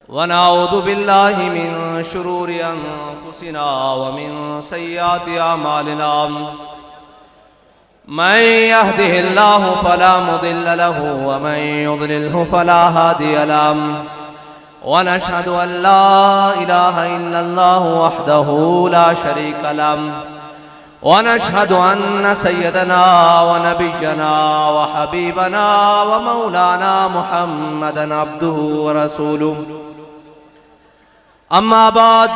ونعوذ بالله من شرور أنفسنا ومن سيئات أعمالنا من يهده الله فلا مضل له ومن يضلله فلا هادي له ونشهد أن لا إله إلا الله وحده لا شريك له ونشهد أن سيدنا ونبينا وحبيبنا ومولانا محمدا عبده ورسوله أما بعد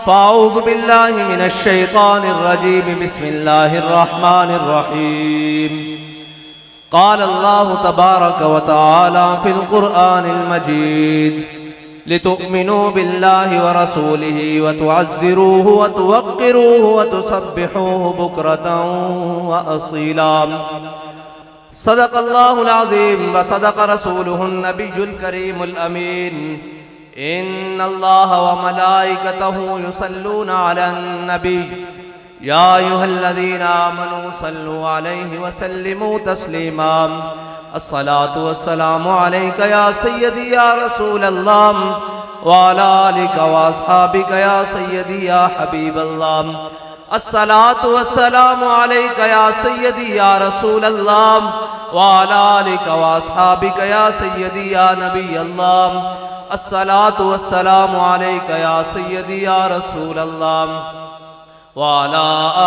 فأعوذ بالله من الشيطان الرجيم بسم الله الرحمن الرحيم قال الله تبارك وتعالى في القرآن المجيد لتؤمنوا بالله ورسوله وتعزروه وتوقروه وتسبحوه بكرة وأصيلا صدق الله العظيم وصدق رسوله النبي الكريم الأمين إن الله وملائكته يصلون على النبي يا أيها الذين آمنوا صلوا عليه وسلموا تسليما الصلاة والسلام عليك يا سيدي يا رسول الله وعلى آلك وأصحابك يا سيدي يا حبيب الله الصلاة والسلام عليك يا سيدي يا رسول الله وعلى آلك وأصحابك يا سيدي يا نبي الله الصلاة والسلام عليك يا سيدي يا رسول الله وعلى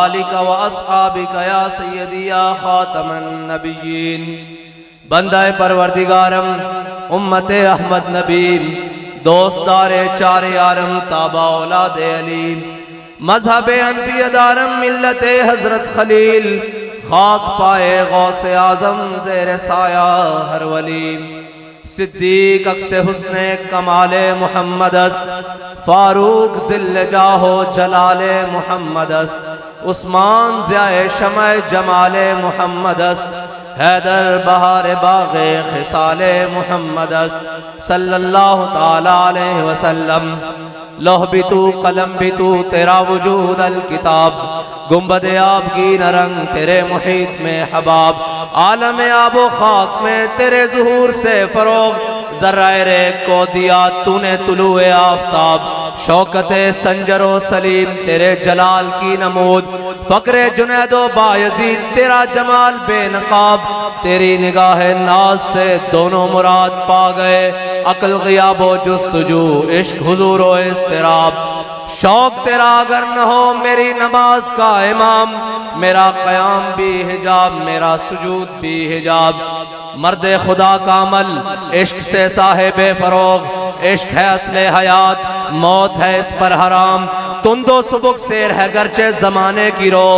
آلك وأصحابك يا سيدي يا خاتم النبيين بندہ پروردگارم امت احمد نبی دوستدار چار یارم تابع اولاد علی مذہب انبیاء دارم ملت حضرت خلیل خاک پائے غوث اعظم زیر سایہ ہر ولی صدیق اکس حسن کمال محمد است فاروق ذل جاہ جلال محمد است عثمان ضیاء شمع جمال محمد است حیدر بہار باغ خصال محمد است صلی اللہ تعالی علیہ وسلم لوح بھی تو قلم بھی تو تیرا وجود الکتاب گنبد آب کی نرنگ تیرے محیط میں حباب عالم آب و خاک میں تیرے ظہور سے فروغ ذرہ ریگ کو دیا تو نے طلوع آفتاب شوکت سنجر و سلیم تیرے جلال کی نمود فقر جنید و بایزید تیرا جمال بے نقاب تیری نگاہ ناز سے دونوں مراد پا گئے عقل غیاب و جستجو عشق حضور و اضطراب شوق تیرا اگر نہ ہو میری نماز کا امام میرا قیام بھی حجاب میرا سجود بھی حجاب مرد خدا کا عمل عشق سے صاحب فروغ عشق ہے اصل حیات موت ہے اس پر حرام تند و سبک سیر ہے گرچہ زمانے کی رو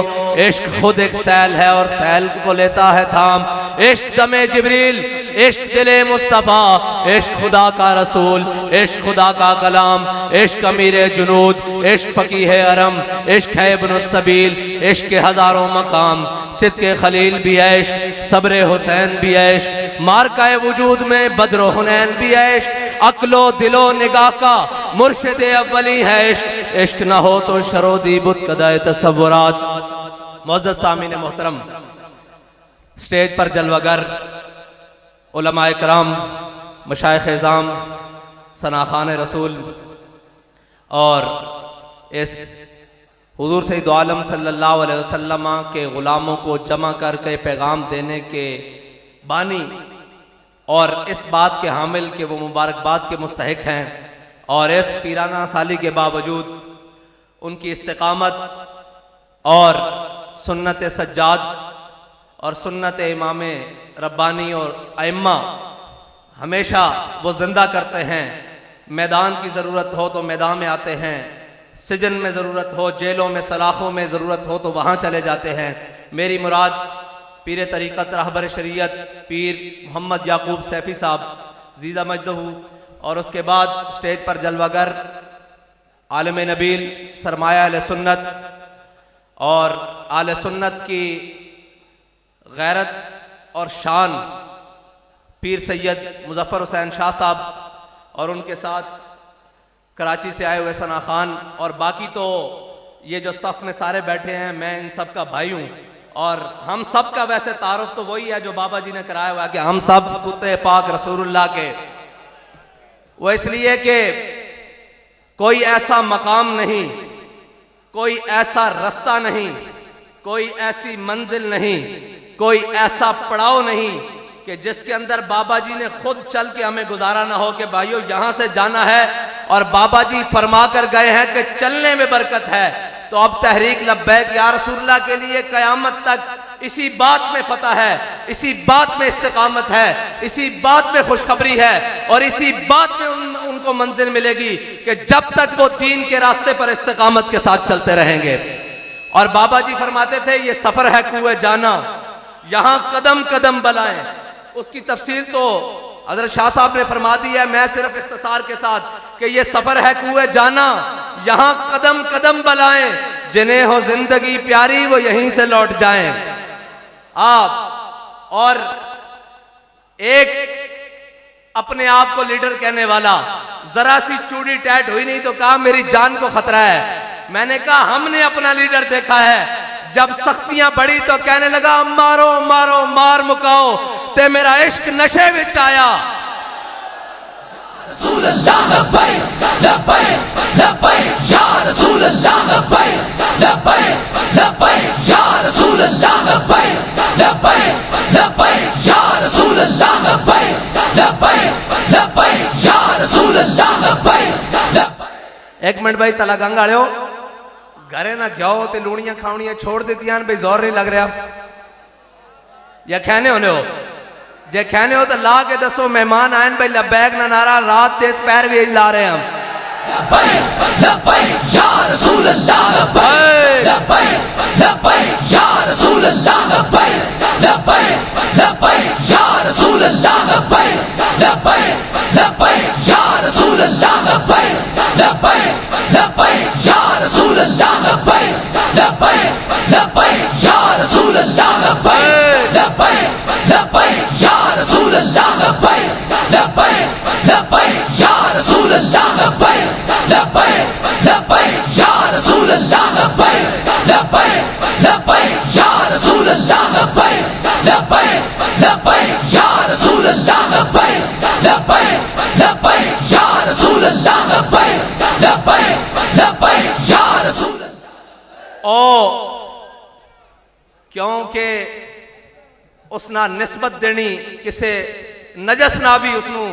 عشق خود ایک سیل ہے اور سیل کو لیتا ہے تھام عشق دم جبریل عشق دل مصطفیٰ عشق خدا کا رسول عشق خدا کا کلام عشق امیر جنود عشق فقیہ حرم عشق ہے ابن السبیل عشق کے ہزاروں مقام صدق خلیل بھی ہے عشق صبر حسین بھی ہے عشق مارکہ وجود میں بدر و حنین بھی ہے عشق عقل و دل و نگاہ کا مرشد اولی ہے عشق عشق نہ ہو تو شرودی بت قدائے تصورات معزز سامعین محترم سٹیج پر جلوگر علماء کرام مشائخ اعظام ثناخان رسول اور اس حضور سید عالم صلی اللہ علیہ وسلم کے غلاموں کو جمع کر کے پیغام دینے کے بانی اور اس بات کے حامل کہ وہ مبارکباد کے مستحق ہیں اور اس پیرانہ سالی کے باوجود ان کی استقامت اور سنت سجاد اور سنت امام ربانی اور ائمہ ہمیشہ وہ زندہ کرتے ہیں میدان کی ضرورت ہو تو میدان میں آتے ہیں سجن میں ضرورت ہو جیلوں میں سلاخوں میں ضرورت ہو تو وہاں چلے جاتے ہیں میری مراد پیر طریقت رہبر شریعت پیر محمد یعقوب سیفی صاحب زیدہ مجدہ اور اس کے بعد سٹیج پر جلوگر عالم نبیل سرمایہ اہل سنت اور اہل سنت کی غیرت اور شان پیر سید مظفر حسین شاہ صاحب اور ان کے ساتھ کراچی سے آئے ہوئے ثنا خان اور باقی تو یہ جو صف میں سارے بیٹھے ہیں میں ان سب کا بھائی ہوں اور ہم سب کا ویسے تعارف تو وہی ہے جو بابا جی نے کرایا ہوا ہے کہ ہم سب کتے پاک رسول اللہ کے وہ اس لیے کہ کوئی ایسا مقام نہیں، کوئی ایسا رستہ نہیں، کوئی ایسی منزل نہیں، کوئی ایسا پڑاؤ نہیں کہ جس کے اندر بابا جی نے خود چل کے ہمیں گزارا نہ ہو کہ بھائیو یہاں سے جانا ہے، اور بابا جی فرما کر گئے ہیں کہ چلنے میں برکت ہے۔ تو اب تحریک لبیک یا رسول اللہ کے لیے قیامت تک اسی بات میں فتح ہے، اسی بات میں استقامت ہے، اسی بات میں خوشخبری ہے، اور اسی بات میں ان کو منزل ملے گی کہ جب تک وہ دین کے راستے پر استقامت کے ساتھ چلتے رہیں گے۔ اور بابا جی فرماتے تھے یہ سفر ہے کوہ جانا، یہاں قدم قدم بلائیں۔ اس کی تفصیل تو حضرت شاہ صاحب نے فرما دی ہے، میں صرف اختصار کے ساتھ کہ یہ سفر ہے کوہ جانا، یہاں قدم قدم بلائیں، جنہیں ہو زندگی پیاری وہ یہیں سے لوٹ جائیں۔ آپ اور ایک اپنے آپ کو لیڈر کہنے والا، ذرا سی چوڑی ٹیٹ ہوئی نہیں تو کہا میری جان کو خطرہ ہے۔ میں نے کہا ہم نے اپنا لیڈر دیکھا ہے، جب سختیاں بڑھی تو کہنے لگا مارو مارو مار مکاؤ تے میرا عشق نشے وچ آیا۔ رسول اللہ لبیک لبیک لبیک یا رسول اللہ لبیک لبیک لبیک یا رسول اللہ لبیک لبیک لبیک یا رسول اللہ لبیک لبیک لبیک یا رسول اللہ لبیک۔ ایک منٹ بھائی تلا گنگ آڑے ہو گھرے نہ گھیاؤ تے لوڑیاں کھاؤنیاں چھوڑ دیتی ہیں بھائی زور نہیں لگ رہا، یا کھینے ہونے ہو جے کھینے ہو تو لا کے دسو مہمان آئین بھائی لبیک نہ نارا رات دیس پیر بھی لا رہے ہم۔ لبیک لبیک یا رسول اللہ لبیک لبیک لبیک یا رسول اللہ لبیک لبیک لبیک یا رسول اللہ لبیک لبیک لبیک یا رسول اللہ لبیک لبیک لبیک یا رسول اللہ لبیک لبیک لبیک یا رسول اللہ لبیک لبیک لبیک یا رسول اللہ لبیک لبیک لبیک یا رسول اللہ لبیک لبیک لبیک یا رسول اللہ لبیک لبیک لبیک یا رسول اللہ لبیک لبیک لبیک یا رسول اللہ لبیک لبیک لبیک یا رسول اللہ لبیک لبیک لبیک یا رسول اللہ۔ کیونکہ اس نا نسبت دینی کسے نجس نہ بھی اس نو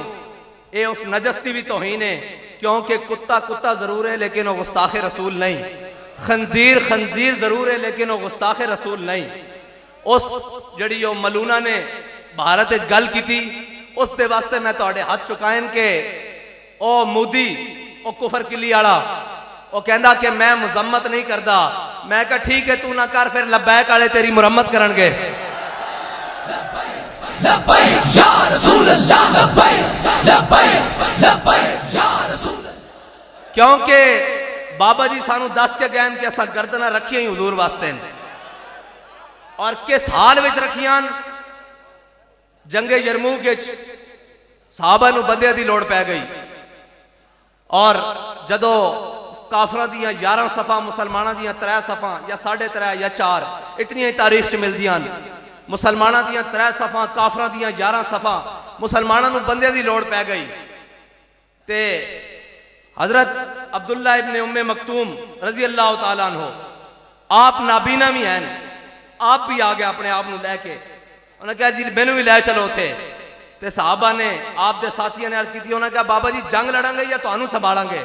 اے اس نجس دی بھی توہین ہے، کیونکہ کتا کتا ضرور ہے لیکن وہ گستاخ رسول نہیں، خنزیر خنزیر ضرور ہے لیکن وہ گستاخ رسول نہیں۔ اس جڑی وہ ملونہ نے بھارت گل کی تھی اس دے واسطے میں توڑے ہاتھ چکائن کے او مودی او کفر کلی آڑا او کہندا کہ میں مذمت نہیں کردا، میں کہا ٹھیک ہے تو نہ کر پھر لبیک آڑے تیری مرمت کرن گے۔ لبیک یا رسول اللہ لبیک لبیک لبیک یا رسول اللہ۔ کیونکہ بابا جی سانو دس کے گئے کہ اسا گردنہ رکھیاں ہی حضور واسطے اور کس حال وچ رکھیاں؟ جنگ یرموک وچ صحابہ نو بندے دی لوڑ پہ گئی، اور جدو کافرہ دیاں 11 صفحہ مسلمانہ دیاں 3 صفحہ یا 3.5 یا 4 اتنی ہی تاریخ چ مل دیاں، مسلمانہ دیاں 3 صفحہ کافرہ دیاں 11 صفحہ مسلمانہ نو بندے دی لوڑ پہ گئی تے حضرت عبداللہ ابن ام مکتوم رضی اللہ تعالیٰ عنہ آپ نابینا بھی ہیں، آپ بھی آگے اپنے آپ نو لے کے انہوں نے کہا جی میں نو بھی لے چلو تھے تے صحابہ نے آپ دے ساتھیاں نے عرض کی تھی، انہوں نے کہا بابا جی جنگ لڑیں گے یا تو انہوں سنبھالیں گے،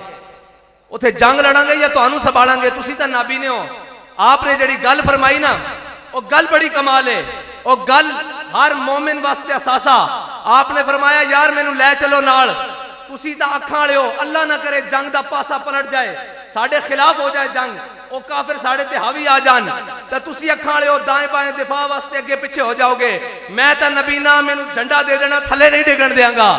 اتھے جنگ لڑیں گے یا تو انہوں سنبھالیں گے، تسی تا نابینے ہو۔ آپ نے جڑی گل فرمائی نا وہ گل بڑی کمال ہے، وہ گل ہر مومن واسطے اساسا۔ آپ نے فرمایا یار میں نو لے چلو نال، تسی تا اکھاں لے ہو، اللہ نہ کرے جنگ دا پاسا پلٹ جائے، ساڑھے خلاف ہو جائے جنگ، وہ کافر ساڑھے تے حاوی آ جان، تا تسی اکھاں لے ہو دائیں بائیں دفاع واسطے اگے پیچھے ہو جاؤ گے، میں تا نبینا میں نو جھنڈا دے دینا تھلے نہیں ڈگن دیاں گا۔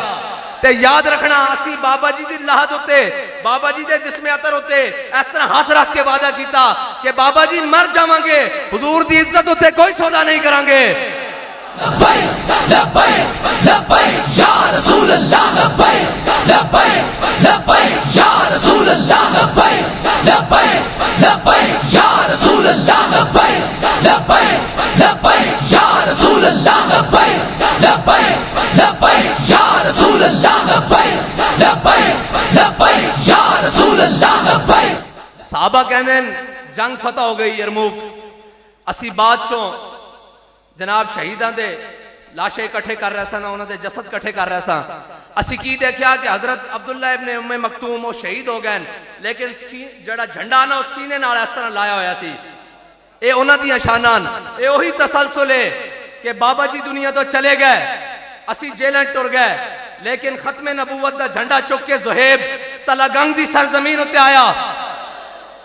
تے یاد رکھنا اسی بابا جی دی لحد ہوتے، بابا جی دے جسم عطر ہوتے اس طرح ہاتھ رکھ کے وعدہ کیتا کہ بابا جی مر جاواں گے، حضور دی عزت ہوتے کوئی سودا نہیں کریں گے۔ لبیک لبیک لبیک یا رسول اللہ لبیک لبیک لبیک یا رسول اللہ لبیک لبیک لبیک یا رسول اللہ لبیک لبیک لبیک یا رسول اللہ لبیک لبیک لبیک یا رسول اللہ لبیک لبیک لبیک یا رسول اللہ لبیک. صحابہ کہنے جنگ فتح ہو گئی یرموک. اسی بعد چوں جناب شہیداں دے لاشیں اکٹھے کر رہے سن, انہوں دے جسد اکٹھے کر رہے سن. اسی کی دیکھیا کہ حضرت عبداللہ ابن ام مکتوم وہ شہید ہو گئے, لیکن جڑا جھنڈا نا اس سینے نال اس طرح لایا ہویا سی. اے انہاں دیاں شاناں, اے وہی تسلسل ہے کہ بابا جی دنیا تو چلے گئے, اسی جیلیں ٹر گئے, لیکن ختم نبوت دا جھنڈا چک کے زہیب تلگنگ دی سرزمین اتے آیا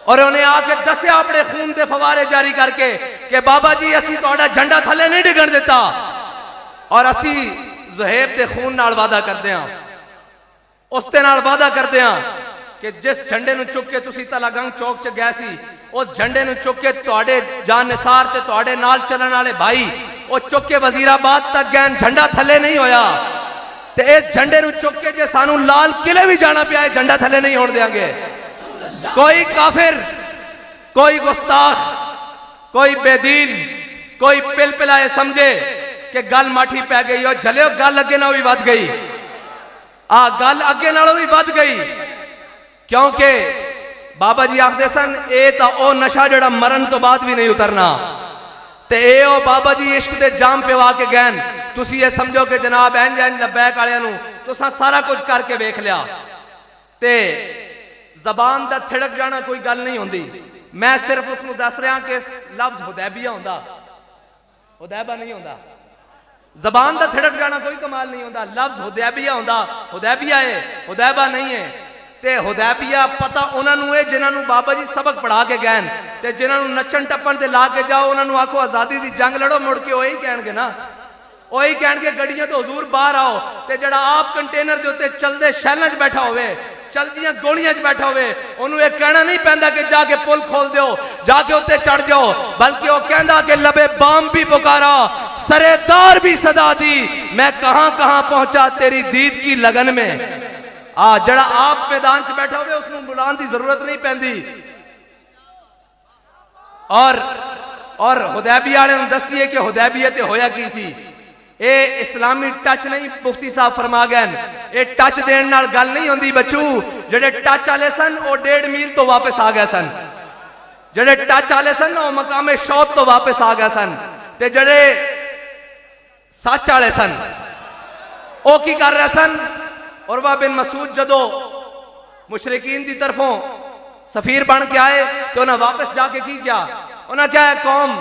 اور انہیں آ کے دسے اپنے خون دے فوارے جاری کر کے کہ بابا جی اسی تہاڈا جھنڈا تھلے نہیں ڈگن دیتا, اور اسی زہیب دے خون نال وعدہ کردے ہاں, اس دے نال وعدہ کردے ہاں کہ جس جھنڈے نو چک کے تسی تلگنگ چوک چ گئے سی, اس جھنڈے نو چک کے تہاڈے جان نثار تے تہاڈے نال چلن والے بھائی وہ چک کے وزیر آباد تک گئے, جھنڈا تھلے نہیں ہویا. تے اس جھنڈے نو چک کے جے سانو لال قلعے بھی جانا پیا ہے, جھنڈا تھلے نہیں ہون دیاں گے. کوئی کافر, کوئی گستاخ, کوئی بے دین, کوئی پل پلائے سمجھے کہ گل ماٹھی پہ گئی اور جھلے گل اگے نہ ہوئی ود گئی, گل اگے نہ ہوئی ود گئی, کیونکہ بابا جی آخدے سن اے تا او نشہ جڑا مرن تو بعد بھی نہیں اترنا, تے اے او بابا جی عشق دے جام پہ وا کے گئن. تسی یہ سمجھو کہ جناب اینج اینج لبیک والے نو تساں سارا کچھ کر کے ویکھ لیا, تے زبان دا تھڑک جانا کوئی گل نہیں ہوندی. میں صرف اس نو دس رہا کہ لفظ حدیبیہ ہوندا, حدیبہ نہیں ہوندا. زبان دا تھڑک جانا کوئی کمال نہیں ہوندا, لفظ حدیبیہ ہوندا, حدیبیہ ہے, حدیبہ نہیں ہے. تے حدیبیہ پتہ انہاں نو ہے جنہاں نو بابا جی سبق پڑھا کے گئے, تے جنہاں نو نچن ٹپن تے لا کے جاؤ انہاں نو آکھو آزادی دی جنگ لڑو, مڑ کے وہی کہن گے نا, وہی کہن گے گڈیاں تو حضور باہر آؤ. تے جڑا آپ کنٹینر دے اوتے چلدے شیلاں وچ بیٹھا ہوئے, چلدیاں گولیاں وچ بیٹھا ہوئے, انہوں یہ کہنا نہیں پیندا کہ جا کے پل کھول دیو, جا کے اوتے چڑھ جاؤ, بلکہ وہ کہندا کہ لبے بام بھی پکارا, سرے دار بھی صدا دی, میں کہاں کہاں پہنچا تیری دید کی لگن میں. جڑا آپ میدان چ بیٹھا ہوئے اس نوں بلان دی ضرورت نہیں پیندی. اور حدیبیہ والے نوں دسیے کہ حدیبیہ تے ہویا کی سی. اے اسلامی ٹچ نہیں, مفتی صاحب فرما گئے اے ٹچ دین نال گل نہیں ہوندی بچو. جڑے ٹچ والے سن او 1.5 میل تو واپس آ گئے سن, جڑے ٹچ والے سن او مقام شوط تو واپس آ گئے سن, تے جڑے سچ والے سن او کی کر رہے سن. عروہ بن مسعود جدو مشرکین دی طرفوں سفیر بن کے آئے تو انہیں واپس جا کے کی کیا, انہیں کہا ہے قوم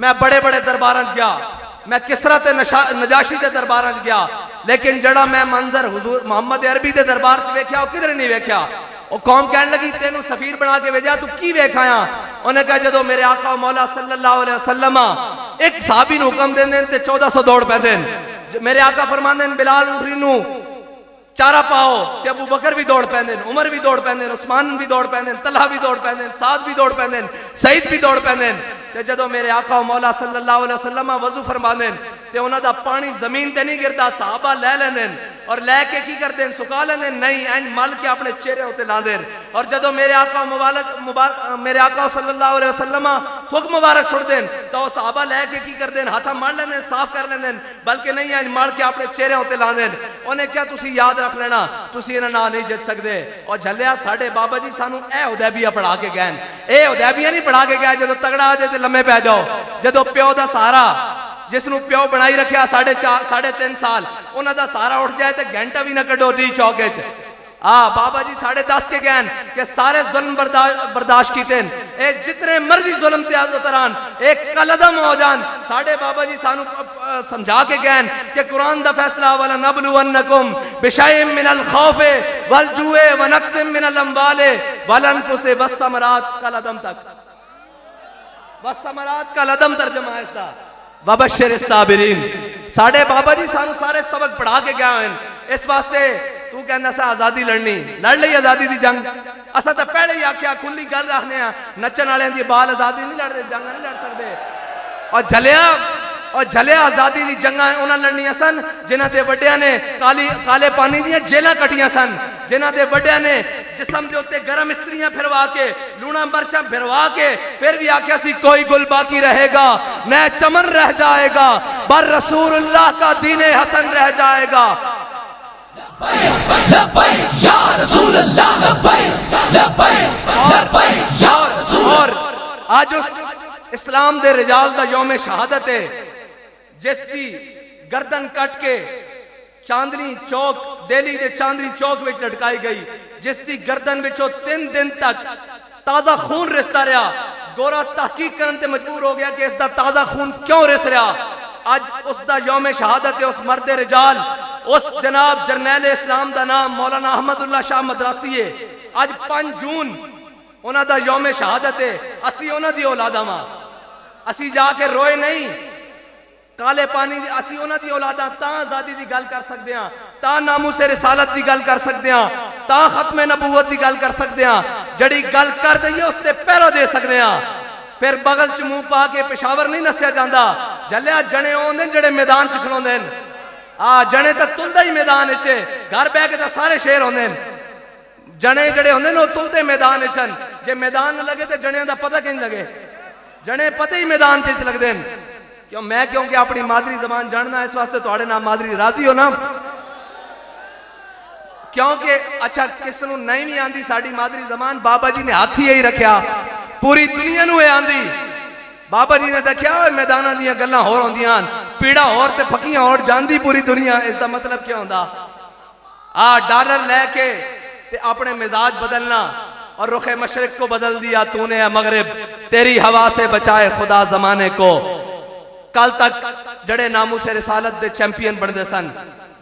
میں بڑے بڑے درباراں گیا, میں کسرا تے نجاشی دے درباراں گیا, لیکن جڑا میں منظر حضور محمد عربی دے دربار تے ویکھیا او کدھر نہیں ویکھیا. وہ قوم کہنے لگی تینوں سفیر بنا کے بھیجا, تو کی ویکھایا؟ انہیں کہا جدو میرے آقا مولا صلی اللہ علیہ وسلم ایک صحابی نو حکم دین تے 1400 دوڑ پہ دین. میرے آقا فرمان دین بلال اٹھری نو چارہ پاؤ, تے ابو بکر بھی دوڑ پہ دین, عمر بھی دوڑ پہ دین, عثمان بھی دوڑ پہ دین, طلحہ بھی دوڑ پہ دین, سعد بھی دوڑ پہ دین, سعید بھی دوڑ پہ دین. تے جدو میرے آقا مولا صلی اللہ علیہ وسلم وضو فرما دین تے انہاں دا پانی زمین تے نہیں گردا, صحابہ لے لیندن اور لے کے کی کردے سکا لیندن, نہیں این مل کے اپنے چہرے ہوتے لاندن. اور جدو میرے آقا میرے آقا صلی اللہ علیہ وسلم تھک مبارک چھوڑ دین تو صحابہ لے کے کی کردن ہاتھا مار لیندن, صاف کر لیندن, بلکہ نہیں این مل کے اپنے چہرے ہوتے لاندن. انہیں کیا تسی یاد رکھ لینا تسی انہاں نال نہیں جت سکدے. اور جھلیا ساڈے بابا جی سانو اے حدیبیہ پڑھا کے گئے, اے حدیبیہ نہیں پڑھا کے گئے جدو تگڑا آ جائے تے لمے پہ جاؤ. جدو پیو دا سہارا جس نو پیو بنائی رکھیا 3.5 سال انہاں دا سہارا اٹھ جائے تے گھنٹہ بھی نہ کڈو ڈی چوکے چ. بابا جی 10.5 کے گئن کہ سارے ظلم برداشت کیتے, اے جتنے مرضی ظلم تے اتران ایک قلدم ہو جان. ساڑھے بابا جی سانو سمجھا کے گئن کہ قرآن دا فیصلہ وَلَنَبْلُوَنَّكُمْ بِشَيْءٍ مِّنَ الْخَوْفِ وَالْجُوعِ وَنَقْصٍ مِّنَ الْأَمْوَالِ وَالْأَنفُسِ وَالثَّمَرَاتِ قلدم تک, وَالثَّمَرَاتِ قلدم ترجمہ ہے اس دا. وَبَشِّرِ الصَّابِرِينَ. ساڑھے بابا جی سانو سارے سبق پڑھا کے گیا ہیں. اس واسطے تو کہنا سا آزادی لڑنی, لڑ لئی آزادی دی جنگ. اسا تا پہلے ہی آکھیا کھلی گل رکھنے ہیں, نچن والے دی بال آزادی نہیں لڑ دے, جنگ نہیں لڑ سکتے. اور جھلیا آزادی دی جنگاں انہاں لڑنیاں سن جنہاں دے وڈیاں نے کالے پانی دیاں جیلاں کٹیاں سن, جنہاں دے وڈیاں نے جسم دے اوتے گرم استریاں پھروا کے لونا مرچاں پھروا کے پھر بھی آکھیا سی کوئی گل باقی رہے گا نہ چمن رہ جائے گا, بر رسول اللہ کا دین حسن رہ جائے گا. لبیک یا رسول اللہ لبیک لبیک لبیک یا رسول اللہ. اور آج اس اسلام دے رجال دا یوم شہادت ہے جس دی گردن کٹ کے چاندنی چوک دہلی دے چاندنی چوک وچ لٹکائی گئی، جس دی گردن وچوں 3 دن تک تازہ خون رستا رہا. گورا تحقیق کرن تے مجبور ہو گیا کہ اس دا تازہ خون کیوں رس رہا. آج اس دا یوم شہادت ہے، اس مرد رجال، اس جناب جرنیل اسلام دا نام مولانا احمد اللہ شاہ مدراسی ہے. آج 5 جون انہاں دا یوم شہادت ہے. اسی انہاں دی اولاداں واں، اسی جا کے روئے نہیں کالے پانی دی، اسی انہاں دی اولاداں تاں آزادی دی گل کر سکتے ہیں، تاں ناموس رسالت دی گل کر سکتے ہیں، تاں ختم نبوت دی گل کر سکتے ہیں. جڑی گل کر دئیے اس تے پیرا دے سکتے ہیں. پھر بغل چ منہ پا کے پشاور نہیں نسیا جاندا. جلیا جنے اوندے جڑے میدان چ کھلوندے نے، جنے تے تلدا ہی میدان وچ، گھر بیٹھ کے تے سارے شیر ہوندے نے. جنے جڑے ہوندے نے او تلدے میدان وچ، جے میدان نہ لگے تے جنیاں دا پتہ کہیں لگے، جنے پتہ ہی میدان چ لگدے نے. کیوں میں کیونکہ اپنی مادری زبان جاننا، اس واسطے تواڈے نام مادری راضی ہو نا. کیونکہ اچھا کس نو نہیں بھی آندی ساڈی مادری زبان، بابا جی نے ہاتھ ہی رکھیا، پوری دنیا نو ہے آندی. بابا جی نے دیکھیا میداناں دیاں گلاں ہور ہوندیاں، پیڑا ہور تے پھکیاں ہور جاندی پوری دنیا. اس دا مطلب کیا ہوندا؟ ڈالر لے کے تے اپنے مزاج بدلنا اور رخ مشرق کو بدل دیا تو نے اے مغرب، تیری ہوا سے بچائے خدا زمانے کو. کل تک جڑے ناموس رسالت دے چیمپئن بندے سن،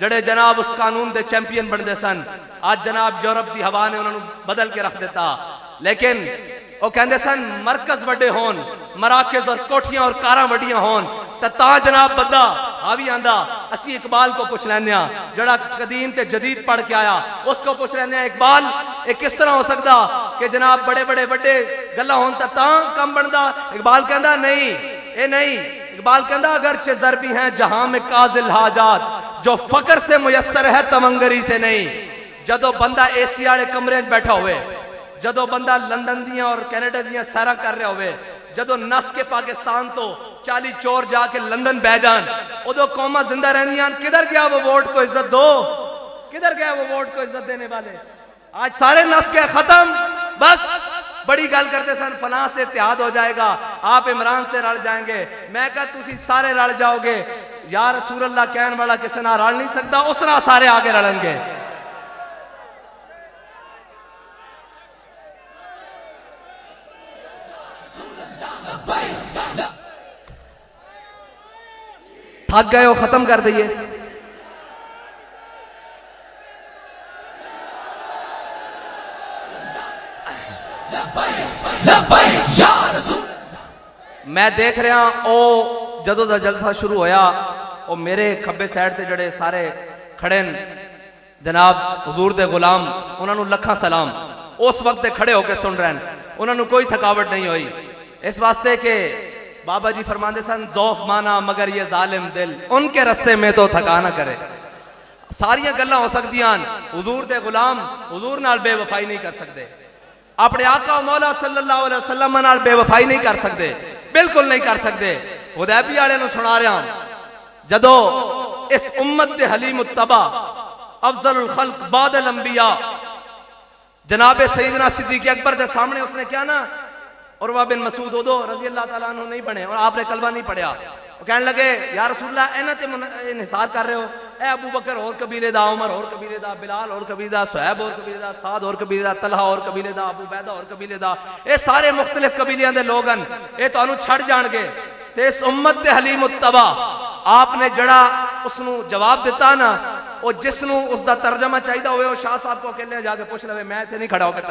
جڑے جناب اس قانون دے چیمپئن بندے سن، آج جناب یورپ دی ہوا نے انہوں نے بدل کے رکھ دیتا. لیکن وہ کہندے سن مرکز وڈے ہون، مراکز اور کوٹھیاں اور کاراں وڈیاں ہون تا جناب بندہ حاوی آندا. اسی اقبال کو پوچھ لینے ہاں جڑا قدیم تے جدید پڑھ کے آیا، اس کو پوچھ لینے ہاں اقبال ایک کس طرح ہو سکتا کہ جناب بڑے بڑے وڈے گلاں ہون تا کم بندا؟ اقبال کہندا نہیں، اے نہیں. اقبال کہندا اگرچہ ضربی ہیں جہاں میں کاذل حاجات، جو فقر سے میسر ہے تمنگری سے نہیں. جدو بندہ اے سی والے کمرے بیٹھا ہوئے، جدو بندہ لندن دیاں اور کینیڈا دیاں سیرا کر رہے ہوئے، جدو نس کے پاکستان تو 40 چور جا کے لندن بہ جان، ادو قوماں زندہ رہنیاں. کدھر گیا وہ ووٹ کو عزت دو؟ کدھر گیا وہ ووٹ کو عزت دینے والے؟ آج سارے نس کے ختم. بس بڑی گل کرتے سن فلاں سے اتحاد ہو جائے گا، آپ عمران سے رل جائیں گے. میں کہا تسی سارے رل جاؤ گے، یا رسول اللہ کہن والا کسی نہ رل نہیں سکتا، اس نہ سارے آگے رلن گے. تھک گئے ہو؟ ختم کر دئیے. میں دیکھ رہا او جدو دا جلسہ شروع ہویا، او میرے کھبے سائڈ تے جڑے سارے کھڑے جناب حضور دے غلام، انہاں نو لکھاں سلام. اس وقت دے کھڑے ہو کے سن رہے ہیں، انہاں نو کوئی تھکاوٹ نہیں ہوئی. اس واسطے کہ بابا جی فرماندے سن ذوف مانا مگر یہ ظالم دل ان کے رستے میں تو تھکا نہ کرے. ساریاں گلاں ہو سکدیاں، حضور دے غلام حضور نال بے وفائی نہیں کر سکتے، اپنے آقا و مولا صلی اللہ علیہ وسلم نال بے وفائی نہیں کر سکتے، بالکل نہیں کر سکتے. حدیبیہ والے نو سنا رہا ہوں، جدو اس امت دے حلیم التبا افضل الخلق بعد الانبیاء جناب سیدنا صدیق اکبر دے سامنے اس نے کیا نا، عروہ بن مسعود ادو رضی اللہ تعالیٰ عنہ نہیں بنے اور آپ نے کلمہ نہیں پڑھیا. وہ کہنے لگے یا رسول اللہ اینا تے انحصار کر رہے ہو، اے ابو بکر اور قبیلے دا، عمر اور قبیلے دا، بلال اور قبیلے دا، صہیب اور قبیلے دا، سعد اور قبیلے دا، طلحہ اور قبیلے دا، ابو عبیدہ اور قبیلے دا، اے سارے مختلف قبیلیاں دے لوگن اے تو انہوں چھڑ جان گے. تے اس امت دے حلیم التبا آپ نے جڑا اس نو جواب دیتا نا، وہ جس نو اس دا ترجمہ چاہیدہ ہوئے، وہ شاہ صاحب کو اکیلے جا کے پوچھ لے، میں تے نہیں کھڑا ہو کے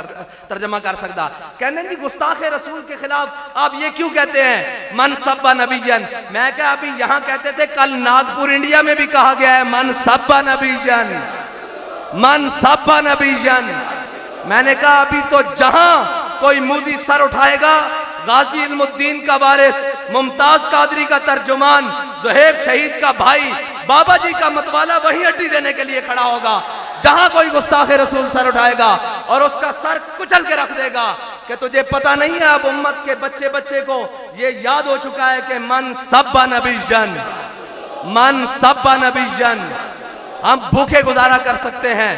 ترجمہ کر سکتا. کہنے کی گستاخ رسول کے خلاف آپ یہ کیوں کہتے ہیں من سب نبی جن؟ میں کہا ابھی یہاں کہتے تھے، کل ناگپور انڈیا میں بھی کہا گیا ہے من سب نبی جن، من سب نبی جن. میں نے کہا ابھی تو جہاں کوئی موذی سر اٹھائے گا، غازی علم الدین کا وارث، ممتاز قادری کا ترجمان، زہیب شہید کا بھائی، بابا جی کا متوالا وہی اڈی دینے کے لیے کھڑا ہوگا. جہاں کوئی گستاخ رسول سر اٹھائے گا اور اس کا سر کچل کے رکھ دے گا کہ تجھے پتہ نہیں ہے، اب امت کے بچے بچے کو یہ یاد ہو چکا ہے کہ من سب نبی جن، من سب نبی جن. ہم بھوکے گزارا کر سکتے ہیں،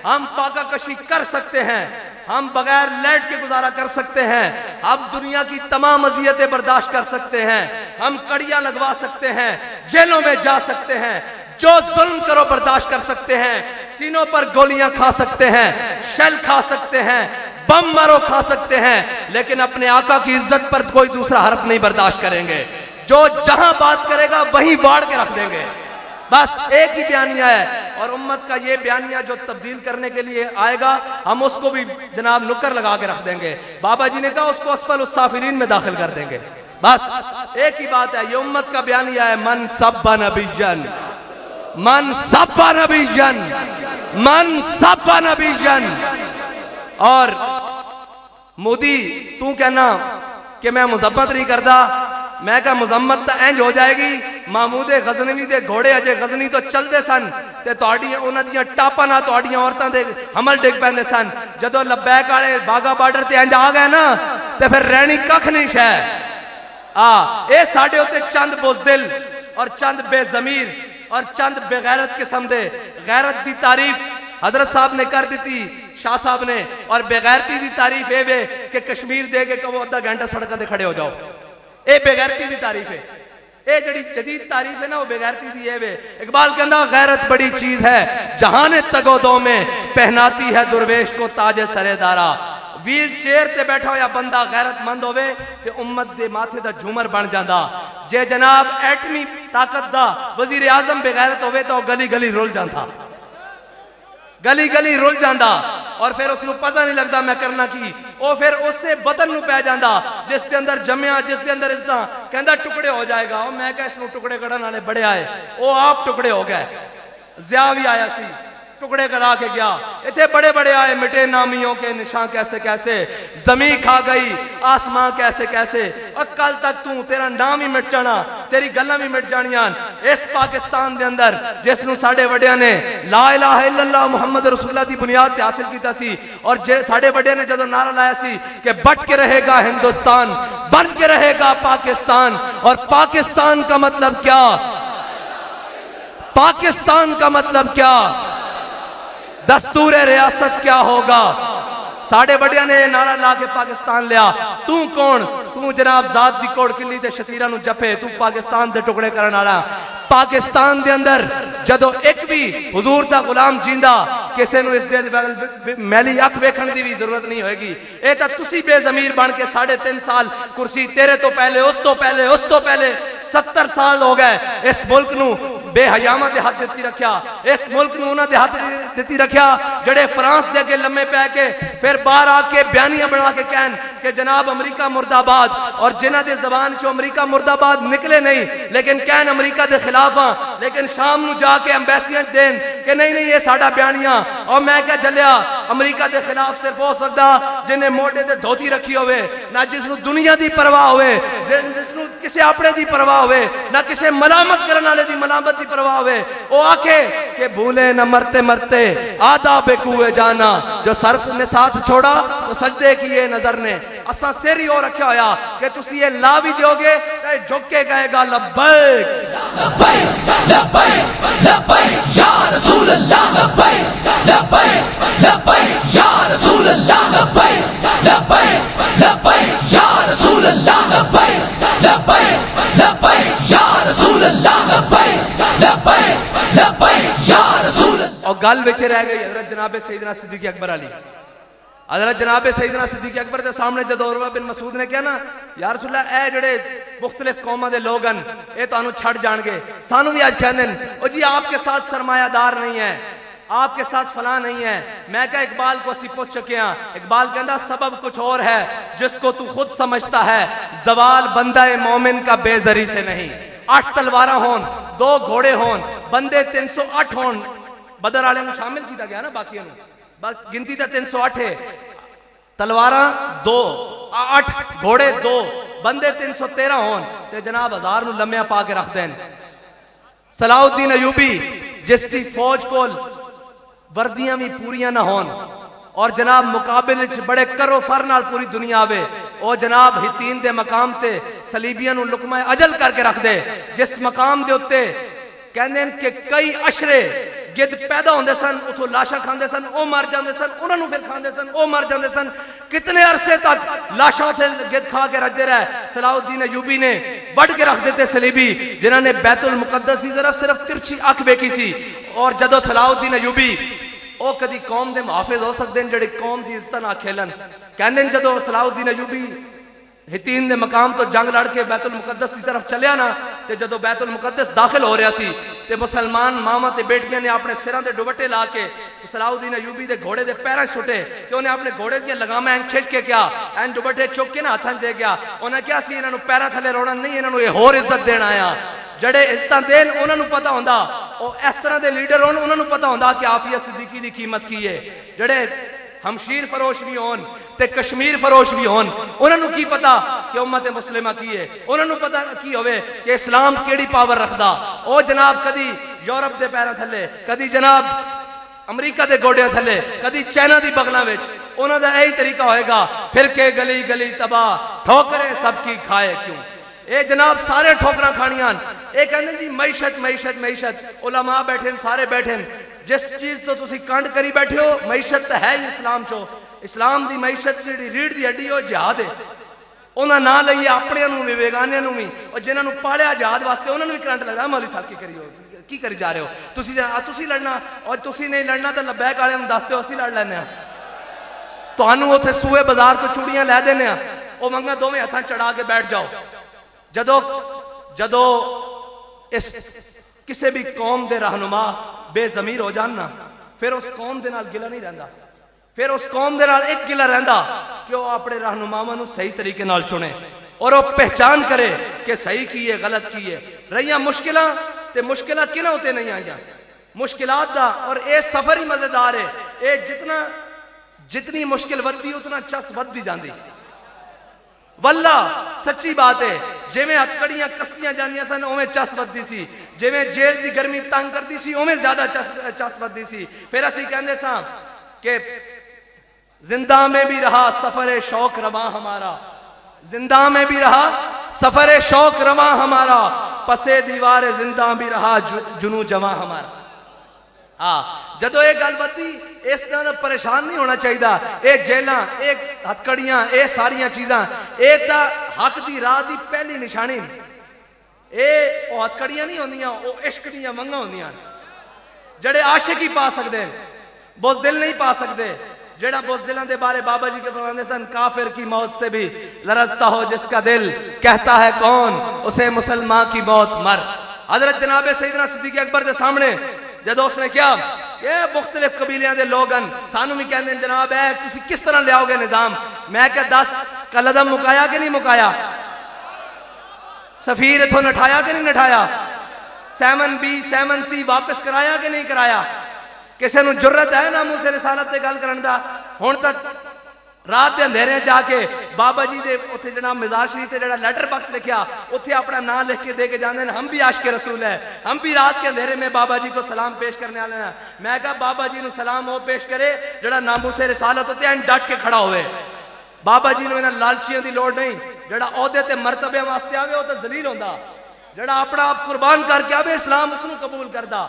ہم پاکا کشی کر سکتے ہیں، ہم بغیر لیٹ کے گزارا کر سکتے ہیں، ہم دنیا کی تمام اذیتیں برداشت کر سکتے ہیں، ہم کڑیاں لگوا سکتے ہیں، جیلوں میں جا سکتے ہیں، جو ظلم کرو برداشت کر سکتے ہیں، سینوں پر گولیاں کھا سکتے ہیں، شیل کھا سکتے ہیں، بم مارو کھا سکتے ہیں، لیکن اپنے آقا کی عزت پر کوئی دوسرا حرف نہیں برداشت کریں گے۔ جو جہاں بات کرے گا وہیں باڑ کے رکھ دیں گے۔ بس ایک ہی بیانیہ ہے، اور امت کا یہ بیانیہ جو تبدیل کرنے کے لیے آئے گا، ہم اس کو بھی جناب نکر لگا کے رکھ دیں گے۔ بابا جی نے کہا اس کو اسفل السافلین میں داخل کر دیں گے۔ بس ایک ہی بات ہے، یہ امت کا بیانیہ ہے، من سب نبیًا، من سب نبیًا، من سب نبیًا۔ اور مودی تو کہنا کہ میں مذمت نہیں کرتا، میں کہا مذمت تا انج ہو جائے گی، محمود غزنوی دے گھوڑے اجے غزنی تو چل دے سن تے تہاڈیاں انہاں دیاں ٹاپاں نال تہاڈیاں عورتاں دے حمل ڈگ پیندے سن، جدوں لبیک والے باغا بارڈر تے انج آ گئے نا تے پھر رہنی ککھ نہیں شے۔ اے ساڈے اوتے چند بزدل اور چند بے ضمیر اور چند بے غیرت قسم دے غیرت دی تعریف حضرت صاحب نے کر دیتی، شاہ صاحب نے، اور بے غیرتی دی تعریف اے وے کہ کشمیر دے کے کہو آدھا گھنٹہ سڑکاں تے کھڑے ہو جاؤ، اے بے غیرتی دی تعریف ہے۔ اے جڑی جدید تعریف ہے نا وہ بے غیرتی دی ہے وے۔ اقبال کہنا غیرت بڑی چیز ہے جہان تگو دو میں پہناتی ہے درویش کو تاج سرے دارا۔ ویل چیئر تے بیٹھا ہویا بندہ غیرت مند ہوئے تے امت دے ماتھے دا جھومر بن جاندا، جے جناب ایٹمی طاقت دا وزیر اعظم بے غیرت ہوئے تو گلی گلی رول جاندا، گلی گلی رول جاندا، اور پھر اس نو پتہ نہیں لگتا میں کرنا کی، او پھر اس سے بدن نو پہ جاندا جس کے اندر جمعہ، جس کے اندر ازدہ کہندا ٹکڑے ہو جائے گا۔ او میں کہا اس نو ٹکڑے کرن والے بڑے آئے، او آپ ٹکڑے ہو گئے، ضیاء بھی آیا سی ٹکڑے کرا کے گیا، اتھے بڑے بڑے آئے مٹے نامیوں کے نشان کیسے کیسے، زمین کھا گئی آسمان کیسے کیسے، اور کل تک تیرا نام ہی مٹ جانا، تیری گلاں بھی مٹ جانیاں۔ اس پاکستان دے اندر جس نو ساڑے وڈیاں نے لا الہ الا اللہ محمد رسول اللہ دی بنیاد تے حاصل کیتا سی، اور ساڑے وڈیاں نے جدو نعرہ لایا سی کہ بٹ کے رہے گا ہندوستان، بن کے رہے گا پاکستان، اور پاکستان کا مطلب کیا، پاکستان کا مطلب کیا، دستور ریاست کیا ہوگا۔ ساڑھے بڑیاں نے نعرہ لا کے پاکستان لیا، تو کون، تو جناب ذات دی کوڑ کلی تے شتیرہ نو جپے، تو پاکستان دے ٹکڑے کرن والا۔ پاکستان دے اندر جدو ایک بھی حضور دا غلام جیندہ کسے نو اس دے میلی اکھ ویکھن دی بھی ضرورت نہیں ہوئے گی۔ اے تا تسی بے ضمیر بن کے 3.5 سال کرسی تیرے تو پہلے اس تو پہلے اس تو پہلے 70 سال ہو گئے اس ملک نو بے حیامہ دے ہاتھ دیتی رکھیا، اس ملک نو انہاں دے ہاتھ دیتی رکھیا جڑے فرانس دے کے لمے پہ کے پھر باہر آ کے بیانیاں بنا کے کہن کہ جناب امریکہ مرد آباد، اور جنہ دے زبان چو امریکہ مرد آباد نکلے نہیں لیکن کہن امریکہ دے خلاف ہاں، لیکن شام نو جا کے ایمبیسیاں دین کہ نہیں نہیں یہ ساڑا بیانیاں۔ اور میں کیا چلیا امریکہ دے خلاف صرف ہو سکتا جنہیں موٹے دے دھوتی رکھی ہوئے، نہ جس نو دنیا دی پرواہ ہوئے، جس نو کسے اپنے دی پرواہ ہوئے، نہ کسے ملامت کرنے والے دی ملامت دی پرواہ ہوئے، وہ آکھے کہ بھولے نہ مرتے مرتے آداب کوئے جانا، جو سر نے ساتھ چھوڑا تو سجدے کیے نظر نے۔ اساں سر ہی ہو رکھا ہویا کہ تسی یہ لا بھی دیو گے تو جھک کے کہے گا لبیک لبیک لبیک لبیک یا رسول اللہ، لبیک لبیک لبیک یا رسول اللہ، لبیک لبیک لبیک یا رسول اللہ، لبیک لبیک لبیک یا رسول اللہ، لبیک لبیک لبیک یا رسول اللہ۔ اور گل وچ رہ گئی حضرت جناب سیدنا صدیق اکبر علی۔ حضرت جناب سیدنا صدیق اکبر کے سامنے جب عروہ بن مسعود نے کہا نا یا رسول اللہ اے جڑے مختلف قوموں دے لوگ ہیں اے تو انہوں چھڑ جان گے، سانوں بھی آج کہنے او جی آپ کے ساتھ سرمایہ دار نہیں ہے، آپ کے ساتھ فلاں نہیں ہے۔ میں کہا اقبال کو اسی پوچھ چکے ہیں، اقبال کہندا سبب کچھ اور ہے جس کو تو خود سمجھتا ہے، زوال بندہ مومن کا بے زری سے نہیں۔ 8 تلواراں ہون، 2 گھوڑے ہون، بندے 308 ہون، بدر والے میں شامل کیتا گیا نا باقیوں نے، گنتی تا 308 ہے، تلواراں 2، 8 گھوڑے 2، بندے 313 ہون تے جناب 1000 نو لمحہ پا کے رکھ دین۔ صلاح الدین ایوبی جس دی فوج کول وردیاں بھی پوریاں نہ ہون اور جناب مقابل بڑے کرو فر نال پوری دنیا آوے، او جناب ہتین دے مقام تے صلیبیاں نو لقمہ اجل کر کے رکھ دے، جس مقام دے اتے کہندے ہیں کہ کئی عشرے گد پیدا ہوندے سن اتھوں لاشاں کھاندے سن او مر جاندے سن انہاں نوں پھر کھاندے سن او مر جاندے سن کتنے عرصے تک لاشاں اتھے گد کھا کے رکھدے رہے صلاح الدین ایوبی نے وڈ کے رکھ دیتے صلیبی جنہاں نے بیت المقدس کی صرف ترچھی اکھ ویکھی سی اور جدو صلاح الدین ایوبی او کدی قوم دے محافظ ہو سکتے ہیں جڑے قوم دی عزت نہ کھیلن کہندے جدو صلاح الدین ایوبی ہتین دے مقام تو جنگ لڑ کے بیت المقدس کی طرف چلیا نا تے جدو بیت المقدس داخل ہو رہا سی تے مسلمان ماما تے بیٹیاں نے اپنے سراں دے دوپٹے لا کے صلاح الدین ایوبی دے گھوڑے دے پیراں سٹے کہ انہیں اپنے گھوڑے دی لگاماں این کھچ کے کیا این دوپٹے چک کے نا ہتھاں دے گیا انہیں کیا سی انہاں نوں پیراں تھلے روڑا نہیں انہاں نوں یہ ہور عزت دینا آیا جڑے عزتاں دین انہاں نوں پتہ ہوندا او اس طرح دے لیڈر ہون انہاں نوں پتہ ہوندا کہ عافیہ صدیقی دی قیمت کی ہے جڑے ہمشیر فروش بھی ہون تے کشمیر فروش بھی ہون انہاں نوں کی پتا کہ امت مسلمہ کی ہے انہاں نوں پتا کی ہوئے کہ اسلام کیڑی پاور رکھدا او جناب کدی یورپ دے پیراں تھلے کدی جناب امریکہ دے گوڑیاں تھلے کدی چائنا دی بغلاں وچ انہاں دا یہی طریقہ ہوئے گا پھر کے گلی گلی تباہ ٹھوکریں سب کی کھائے کیوں اے جناب سارے ٹھوکراں کھانیاں اے کہندے جی معیشت معیشت معیشت علماء بیٹھیں سارے بیٹھیں جس چیز تو تسی کانڈ کری بیٹھے ہو معیشت تو ہے ہی اسلام چو اسلام دی معیشت جڑی ریڑھ دی ہڈی ہو جہاد ہے انہاں نہ لئیے اپنے نوں بھی بیگانے نوں بھی اور جنہاں نوں پالیا جہاد واسطے انہاں نوں بھی کرنٹ لگا مولوی صاحب کی کری ہو کی کری جا رہے ہو تسی لڑنا اور تسی نہیں لڑنا تو لبیک والے ہم دستے ہو اسی لڑ لینے ہیں تانوں اوتھے سوئے بازار تو چوڑیاں لے دینے ہیں او منگا دوویں ہتھاں چڑھا کے بیٹھ جاؤ جدو اس کسی بھی قوم دے رہنما بے ضمیر ہو جاننا پھر اس قوم دے نال گلہ نہیں رہندا پھر اس قوم دے نال ایک گلہ رہندا کہ وہ اپنے رہنماواں نوں صحیح طریقے نال چنے اور وہ پہچان کرے کہ صحیح کی ہے غلط کی ہے رہیاں مشکلاں تے مشکلاں کنہاں ہوتے نہیں آئیاں مشکلات دا اور اے سفر ہی مزیدار ہے اے جتنی مشکل ودی اتنا چس ود دی جاندی واللہ سچی بات ہے جے میں ہتکڑیاں کستیاں جانیاں سن اویں چس ودی سی جے میں جیل دی گرمی تنگ کردی سی اویں زیادہ چس ودی سی پھر اسی کہندے ساں کہ زندہ میں بھی رہا سفر شوق رواں ہمارا زندہ میں بھی رہا سفر شوق رواں ہمارا پسے دیوار زندہ بھی رہا جنو جواں ہمارا جدو ایک گل بدی اس طرح پریشان نہیں ہونا چاہیے اے جیلاں اے ہتکڑیاں اے ساریاں چیزاں اے تا حق دی راہ دی پہلی نشانی اے او ہتکڑیاں نہیں ہوندیاں او عشق دیاں منگاں ہوندیاں جڑے عاشق ہی پا سکتے ہیں بزدل نہیں پا سکتے جڑا بزدلاں دے بارے بابا جی کے فرماندے سن کافر کی موت سے بھی لرزتا ہو جس کا دل کہتا ہے کون اسے مسلمان کی موت مر حضرت جناب سیدنا صدیق اکبر دے سامنے جدو اس نے کیا یہ مختلف قبیلیاں دے لوگن سانو بھی کہندے جناب ہے تسی کس طرح لے آؤ گے نظام میں کہ 10 کا لدم مکایا کہ نہیں مکایا سفیر اتھو نٹھایا کہ نہیں نٹھایا سیمن بی سیمن سی واپس کرایا کہ نہیں کرایا کسے نو جرت ہے نا منہ سے رسالت تے گل کرن دا ہن تک رات دے اندھیرے جا کے بابا جی دے اتھے جناب مزار شریف تے جڑا لیٹر باکس لکھیا اتھے اپنا نام لکھ کے دے کے جاندے ہیں ہم بھی عاشق رسول ہیں ہم بھی رات کے اندھیرے میں بابا جی کو سلام پیش کرنے والے ہیں میں کہا بابا جی نو سلام وہ پیش کرے جڑا ناموس رسالت ہوتے ہیں ڈٹ کے کھڑا ہوئے بابا جی نو انہاں لالچیاں دی لوڑ نہیں جڑا عہدے تے مرتبے واسطے آوے وہ تے ذلیل ہوندا جڑا اپنا آپ قربان کر کے آوے اسلام اس نو قبول کردا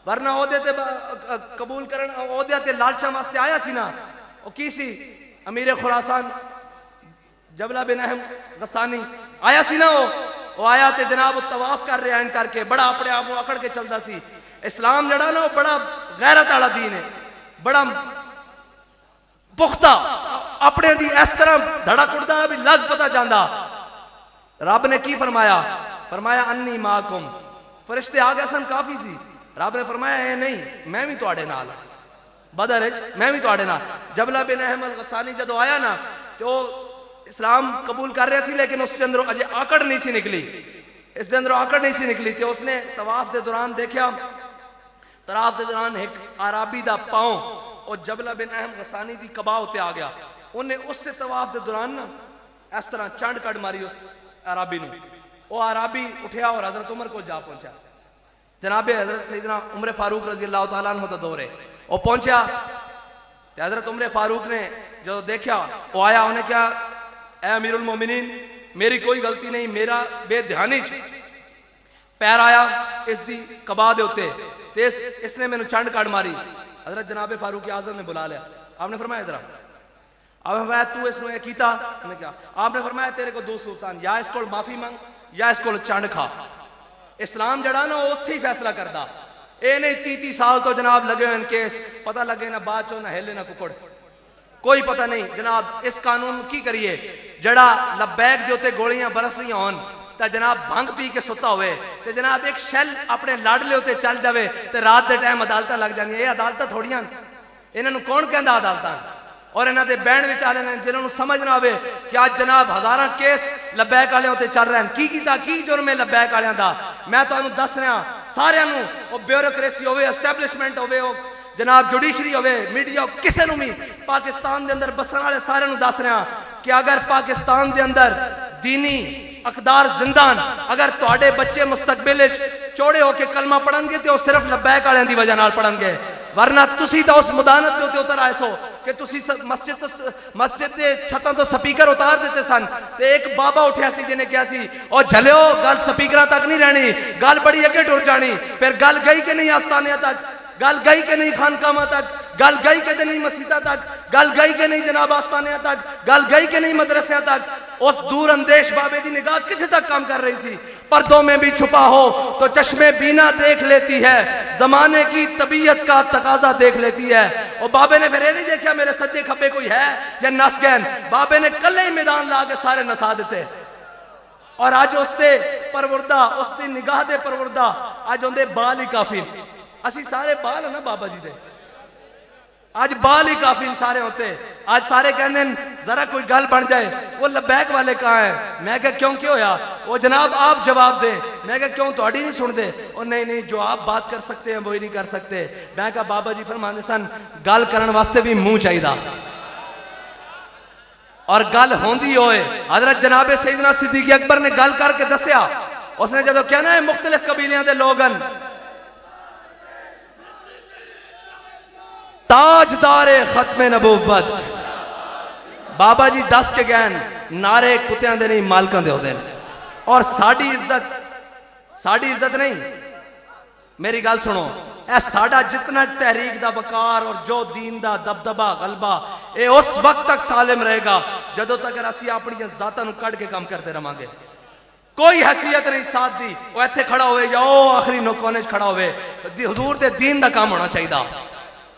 ورنہ عہدے تے قبول کرن عہدے تے لالچاں واسطے آیا سی نا او کی سی امیر خراسان جبلہ بن احم غسانی آیا سی نا وہ آیا تے جناب طواف کر رہے ہیں کر کے بڑا اپنے آپ کو اکڑ کے چلتا سی اسلام جڑا نا وہ بڑا غیرت والا دین ہے بڑا پختہ اپنے دی اس طرح دھڑا کڑدا بھی لگ پتا جاندا رب نے کی فرمایا فرمایا انی معکم فرشتے آ گئے سن کافی سی رب نے فرمایا اے نہیں میں بھی تواڈے نال بدر میں بھی تواڈے نال جبلہ بن احم الغسانی جدو آیا نا تو اسلام قبول کر رہے سی لیکن اس کے اندر اجے آکڑ نہیں سی نکلی اس کے اندر آکڑ نہیں سی نکلی تو اس نے طواف دے دوران دیکھا طواف دے دوران ایک عربی دا پاؤں اور جبلہ بن احم غسانی دی قبا ہوتے آ گیا انہیں اس سے طواف دے دوران نا اس طرح چانڈ کٹ ماری اس عربی نو وہ عربی اٹھیا اور حضرت عمر کو جا پہنچا جناب حضرت سیدنا عمر فاروق رضی اللہ تعالیٰ عنہ دا دور ہے وہ پہنچا حضرت عمر فاروق نے جو دیکھا وہ آیا انہیں کیا اے امیر المومنین میری کوئی غلطی نہیں میرا بے دھیانی پیر آیا اس دی قبا دے ہوتے تے اس نے مینوں چنڈ کاٹ ماری. حضرت جناب فاروق اعظم نے بلا لیا. آپ نے فرمایا ادھر آپ نے فرمایا تو اس نے کیتا. میں نے کیا؟ آپ نے فرمایا تیرے کو دو سلطان, یا اس کو معافی مانگ یا اس کو چنڈ کھا. اسلام جڑا نا اوتھے ہی فیصلہ کردا. اے نہیں 30 سال تو جناب لگے ہوئے ان کیس, پتہ لگے نہ بات چو نہ ہلے نہ ککڑ, کوئی پتہ نہیں. جناب اس قانون کی کریے جڑا لبیک دے تے گولیاں برس رہی ہون تا جناب بھنگ پی کے ستا ہوئے تے جناب ایک شیل اپنے لاڈلے ہوتے چل جاوے تے رات دے ٹائم عدالتاں لگ جاندیاں. یہ عدالتاں تھوڑیاں, انہاں نوں کون کہندا عدالتاں؟ اور انہاں دے بینڈ وچ آلے نے جنہاں نوں سمجھ نہ آوے کہ آج جناب ہزاراں کیس لبیک والے ہوتے چل رہے ہیں. کی کیتا کی جرم ہے لبیک والےاں دا؟ میں تانوں دس رہا سارے نوں, او بیوروکریسی ہوے, اسٹیبلشمنٹ ہوے, او جناب جوڈیشری ہوے, میڈیا, کسے نوں بھی پاکستان دے اندر بسن والے سارے نوں دس رہا کہ اگر پاکستان دے اندر دینی اقدار زندان, اگر تواڈے بچے مستقبل وچ چوڑے ہو کے کلمہ پڑھن گے تے او صرف لبیک والےاں دی وجہ نال پڑھن گے. ورنہ تسی تو اس مدانت کے اتر آئے سو کہ تسی مسجد دے چھتاں تو سپیکر اتار دیتے سن. تے ایک بابا اٹھیا سی جنہیں کیا سی او جھلیو گل سپیکراں تک نہیں رہنی, گل بڑی اگے ٹر جانی. پھر گل گئی کہ نہیں آستانیاں تک, گل گئی کہ نہیں خانقاہاں تک, گل گئی کہ نہیں مسجداں تک, گل گئی کہ نہیں جناب آستانیاں تک, گل گئی کہ نہیں مدرسیاں تک. اس دور اندیش بابے دی نگاہ کتنے تک کام کر رہی سی؟ پردوں میں بھی چھپا ہو تو چشمے بینا دیکھ لیتی ہے, زمانے کی طبیعت کا تقاضا دیکھ لیتی ہے. اور بابے نے پھر یہ نہیں دیکھا میرے سجے کھبے کوئی ہے یا نس گئے, بابے نے کلے ہی میدان لا کے سارے نسا دیتے. اور آج اس دے پروردہ, اس دی نگاہ دے پروردہ, آج ان دے بال ہی کافی. اسی سارے بال ہیں نا بابا جی دے, آج بال ہی کافی سارے ہوتے. آج سارے کہنے ہیں ذرا کوئی گل بن جائے, وہ لبیک والے کہاں ہیں؟ میں کہا کیوں کیوں ہویا؟ وہ جناب آپ جواب دیں. میں کہا کیوں تہاڈی نہیں سن دے؟ اور نہیں جو آپ بات کر سکتے ہیں وہی نہیں کر سکتے. میں کہا بابا جی فرماندے سن گل کرن واسطے بھی منہ چاہیدا اور گل ہوندی ہوئے. حضرت جناب سیدنا صدیق اکبر نے گل کر کے دسیا. اس نے جدو کہنا ہے مختلف قبیلیاں دے لوگن تاجدار ختم نبوت, بابا جی دس کے گئن نعرے کتیاں دے نہیں مالکاں دے ہو دے. اور ساڑی عزت نہیں. میری گل سنو, اے ساڑا جتنا تحریک دا وقار اور جو دین دا دبدبہ غلبہ, اے اس وقت تک سالم رہے گا جدو تک اسی اپنی ذاتاں نوں کڈ کے کام کرتے رہاں گے. کوئی حیثیت نہیں ساتھ دی, وہ ایتھے کھڑا ہوئے یا او آخری نوکونے کھڑا ہوئے. حضور دے دین دا کام ہونا چاہیے.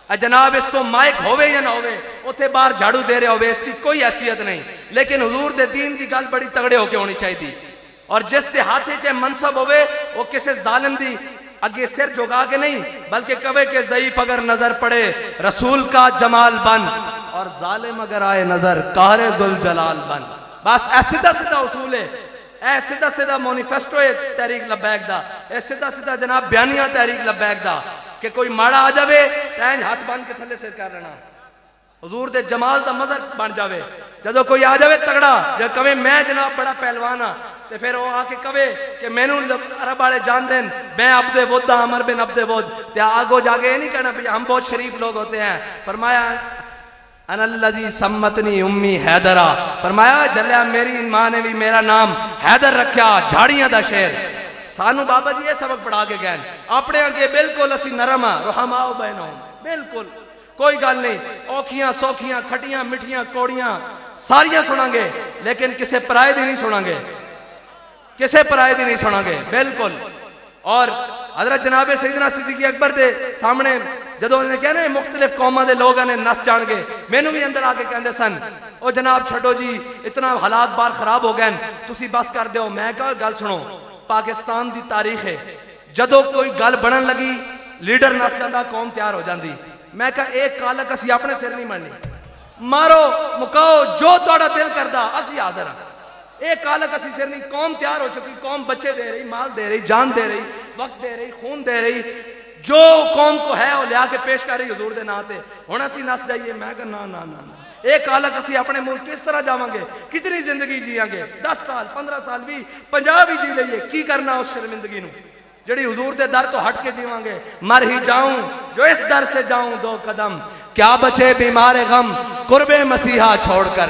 جناب اس کو مائک ہوئے یا نہ ہوئے, اتھے باہر جھاڑو دے رہے ہوئے, اس کی کوئی حیثیت نہیں. لیکن حضور دے دین دی گل بڑی تگڑے ہو کے ہونی چاہیے دی. اور جس دے ہاتھے چے منصب ہوئے وہ کسے ظالم دی اگے سر جھکا کے نہیں, بلکہ کہے کہ ضعیف اگر نظر پڑے رسول کا جمال بن, اور ظالم اگر آئے نظر قہر ذوالجلال بن. بس اے سیدھا سیدھا اصول ہے, اے سیدھا سیدھا مونیفیسٹو ہے تحریک لبیک دا, اے سیدھا سیدھا جناب بیانیہ تحریک لبیک دا کہ کوئی ماڑا آ جاوے تینج ہاتھ بان کے تھلے سے کر رہنا, حضور دے جمال دا مظہر بن جاوے. جدو کوئی آ جاوے تگڑا جب کہے میں جناب بڑا پہلوان ہاں, تے پھر وہ آ کے کہے کہ مینوں عرب والے جان دین میں عبد ود ہاں, عمر بن عبد ود. تے آگو جا کے یہ نہیں کہنا ہم بہت شریف لوگ ہوتے ہیں. فرمایا انا الذی سمتنی امی حیدرہ, فرمایا جلیا میری ماں نے بھی میرا نام حیدر رکھیا, جھاڑیاں دا شیر. سانو بابا جی یہ سبق پڑھا کے گئے اپنے آگے بالکل اسی نرم ہاں, رحماء بینہم, بالکل کوئی گل نہیں. اوکھیاں سوکھیاں کھٹیاں مٹھیاں کوڑیاں ساریاں سنیں گے, لیکن کسے پرائے دی نہیں سنیں گے, کسے پرائے دی نہیں سنیں گے بالکل. اور حضرت جناب سیدنا صدیق اکبر دے سامنے جدو انہوں نے کہنا ہے مختلف قومہ دے لوگ نے نس جان گے, مینوں بھی اندر آکے کہندے سن او جناب چھڑو جی اتنا حالات بار خراب ہو گئے تسی بس کر دیو. میں کہا گل سنو, پاکستان دی تاریخ ہے جدو کوئی گل بنن لگی لیڈر نس جاندا قوم تیار ہو جاندی. میں کہا ایک کالک اسی اپنے سر نہیں مرنی, مارو مکاؤ جو تہاڈا دل کردا اسی حاضر ہاں. ایک کالک اسی سر نہیں, قوم تیار ہو چکی, قوم بچے دے رہی, مال دے رہی, جان دے رہی, وقت دے رہی, خون دے رہی, جو قوم کو ہے وہ لیا کے پیش کر رہی حضور دے نام تے. ہن اسی نس جائیے. میں کہا نا نا نا نا, ایک کالک اسی اپنے ملک کس طرح جاواں گے, کتنی زندگی جیاں گے, 10 سال 15 سال بھی 50 بھی جی لئیے, کی کرنا اس شرمندگی نو جڑی حضور دے در تو ہٹ کے جیواں گے. مر ہی جاؤں جو اس در سے جاؤں 2 قدم, کیا بچے بیمار غم قرب مسیحا چھوڑ کر,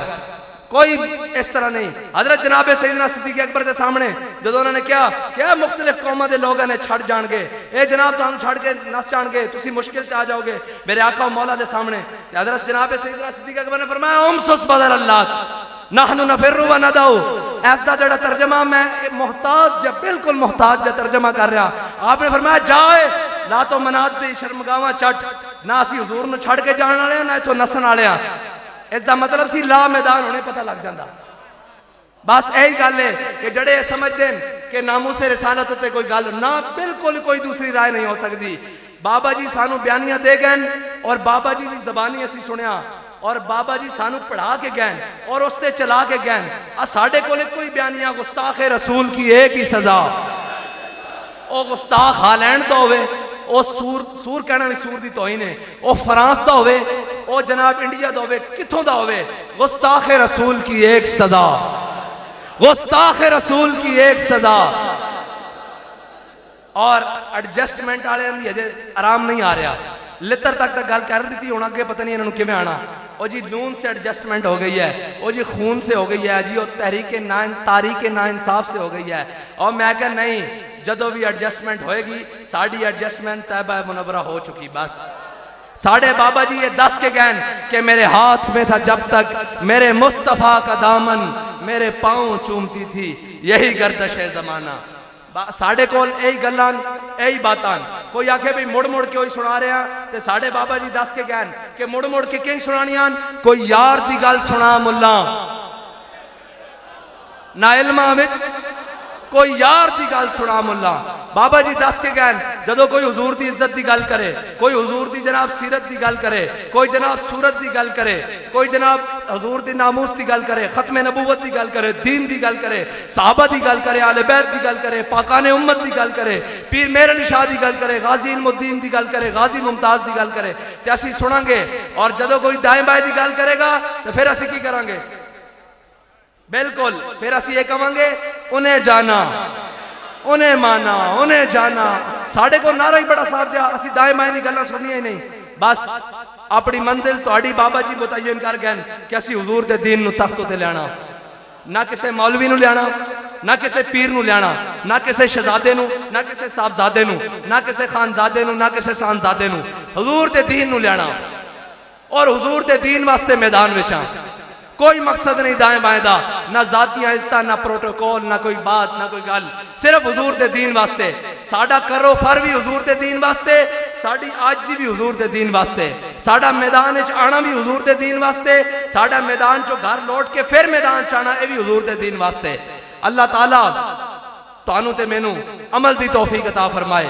کوئی اس طرح نہیں. حضرت جناب سیدنا صدیق اکبر کے سامنے جدو انہوں نے کیا مختلف قوموں کے لوگوں نے چھڑ جان گے, اے جناب تو ہم چھڑ کے نس جان گے, تسی مشکل چ آ جاؤ گے میرے آقا و مولا دے سامنے. حضرت جناب سیدنا صدیق اکبر نے فرمایا امسس بدل اللہ نحن نفر و ندعو. اس دا جڑا ترجمہ میں محتاج جا, بالکل محتاج جا ترجمہ کر رہا. آپ نے فرمایا جائے لا تو منات دی شرمگاواں چٹ, نہ اسی حضور نو چھڑ کے جان والے نہ اتوں نسن والے. اس دا مطلب سی لا میدان ہونے پتہ لگ جاندہ. بس یہی گل ہے کہ جڑے سمجھتے ہیں کہ ناموس رسالت ہوتے کوئی گل نہ, بالکل کوئی دوسری رائے نہیں ہو سکتی. بابا جی سانو بیانیاں دے گئے اور بابا جی دی زبانی اسی سنیا اور بابا جی سانو پڑھا کے گئے اور اس تے چلا کے گئے. ساڑھے کو کوئی بیانیاں گستاخ رسول کی ایک ہی سزا, او گستاخ ہالینڈ تو ہوئے, او سور کہنا بھی سور دی توہین ہے, او فرانس دا ہوئے, او جناب انڈیا دا ہوئے, کتھوں دا ہوئے, گستاخ رسول کی ایک سزا, گستاخ رسول کی ایک سزا. اور ایڈجسٹمنٹ والے دی اجے آرام نہیں آ رہا. لتر تک گل کر دیتی ہوں اگے پتہ نہیں انہوں نے کیویں آنا. او جی نون سے ایڈجسٹمنٹ ہو گئی ہے, او جی خون سے ہو گئی ہے, جی او تاریخ ناانصاف سے ہو گئی ہے. اور میں کہ نہیں, جدو بھی ایڈجسٹمنٹ ہوئے گی ساڑھی ایڈجسٹمنٹ طیبہ منورہ ہو چکی. بس ساڑھے بابا جی یہ دس کے گئن کہ میرے ہاتھ میں تھا جب تک میرے مصطفیٰ کا دامن, میرے پاؤں چومتی تھی یہی گردش زمانہ. ساڑھے کول ایہی گلان ایہی باتان. کوئی آکھے بھی مڑ مڑ کے ہوئی سنا رہے ہیں تے ساڑھے بابا جی دس کے گئن کہ مڑ مڑ کے کہیں سنانیاں. کوئی یار دی گل سنا ملا نہ علمہ وچ, کوئی یار دی گل سنا ملا. بابا جی دس کے گئن جدو کوئی حضور دی عزت دی گل کرے, کوئی حضور دی جناب سیرت دی گل کرے, کوئی جناب صورت دی گل کرے, کوئی جناب حضور دی ناموس دی گل کرے, ختم نبوت دی گل کرے, دین دی گل کرے, صحابہ دی گل کرے, آل بیت دی گل کرے, پاکان امت دی گل کرے, پیر مہر علی شاہ دی گل کرے, غازی علم الدین دی گل کرے, غازی ممتاز دی گل کرے, تے اسی سنیں گے. اور جدو کوئی دائیں بائیں دی گل کرے گا تو پھر اسی کی کریں گے؟ بالکل پھر اسی یہ کہیں گے انہیں جانا, انہیں مانا, انہیں جانا. ساڑھے کو نعرہ ہی بڑا صاحب جا, اسی دائیں بائیں دی گلہ سنی ہی نہیں. بس اپنی منزل تو اڑی بابا جی متعین کر گئے کہ اسی حضور دے دین نو تختو تے لیانا, نہ کسے مولوی نو لیانا, نہ کسے پیر نو لیانا, نہ کسے شہزادے نو, نہ کسے صاحبزادے نو, نہ کسے خانزادے نو, نہ کسے سانزادے نو, حضور دے دین نو لیانا. اور حضور دے دین واسطے میدان وچاں کوئی مقصد نہیں دائیں بائیں دا, نہ ذاتی عزتہ, نہ پروٹوکول, نہ کوئی بات, نہ کوئی گل, صرف حضور دے دین واسطے. ساڑھا کرو فر بھی حضور دے دین واسطے, ساڑھی آجزی بھی حضور دے دین واسطے, ساڑھا میدان اچ آنا بھی حضور دے دین واسطے, ساڑھا میدان چو گھر لوٹ کے پھر میدان چانا اے بھی حضور دے دین واسطے. اللہ تعالیٰ تانوں تے مینوں عمل دی توفیق عطا فرمائے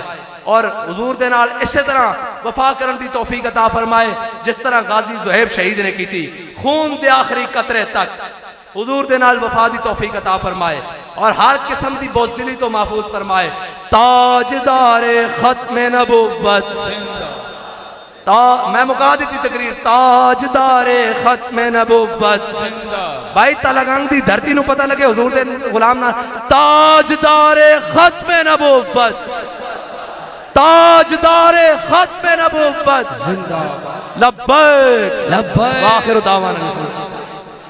اور حضور دے نال اسی طرح وفا کرن دی توفیق عطا فرمائے جس طرح غازی زہیب شہید نے کی تھی, خون دے آخری قطرے تک. حضور دے نال وفا دی توفیق عطا فرمائے اور ہر قسم دی بزدلی تو محفوظ فرمائے. تاجدار ختم نبوت, میں مکا دیتی تقریر, تاجدار ختم نبوت. بھائی تلگنگ دی دھرتی نو پتہ لگے حضور دے غلام نہ, تاجدار ختم نبوت, تاجدار ختم نبوت, زندہ لبیک لبیک. آخر دعوانا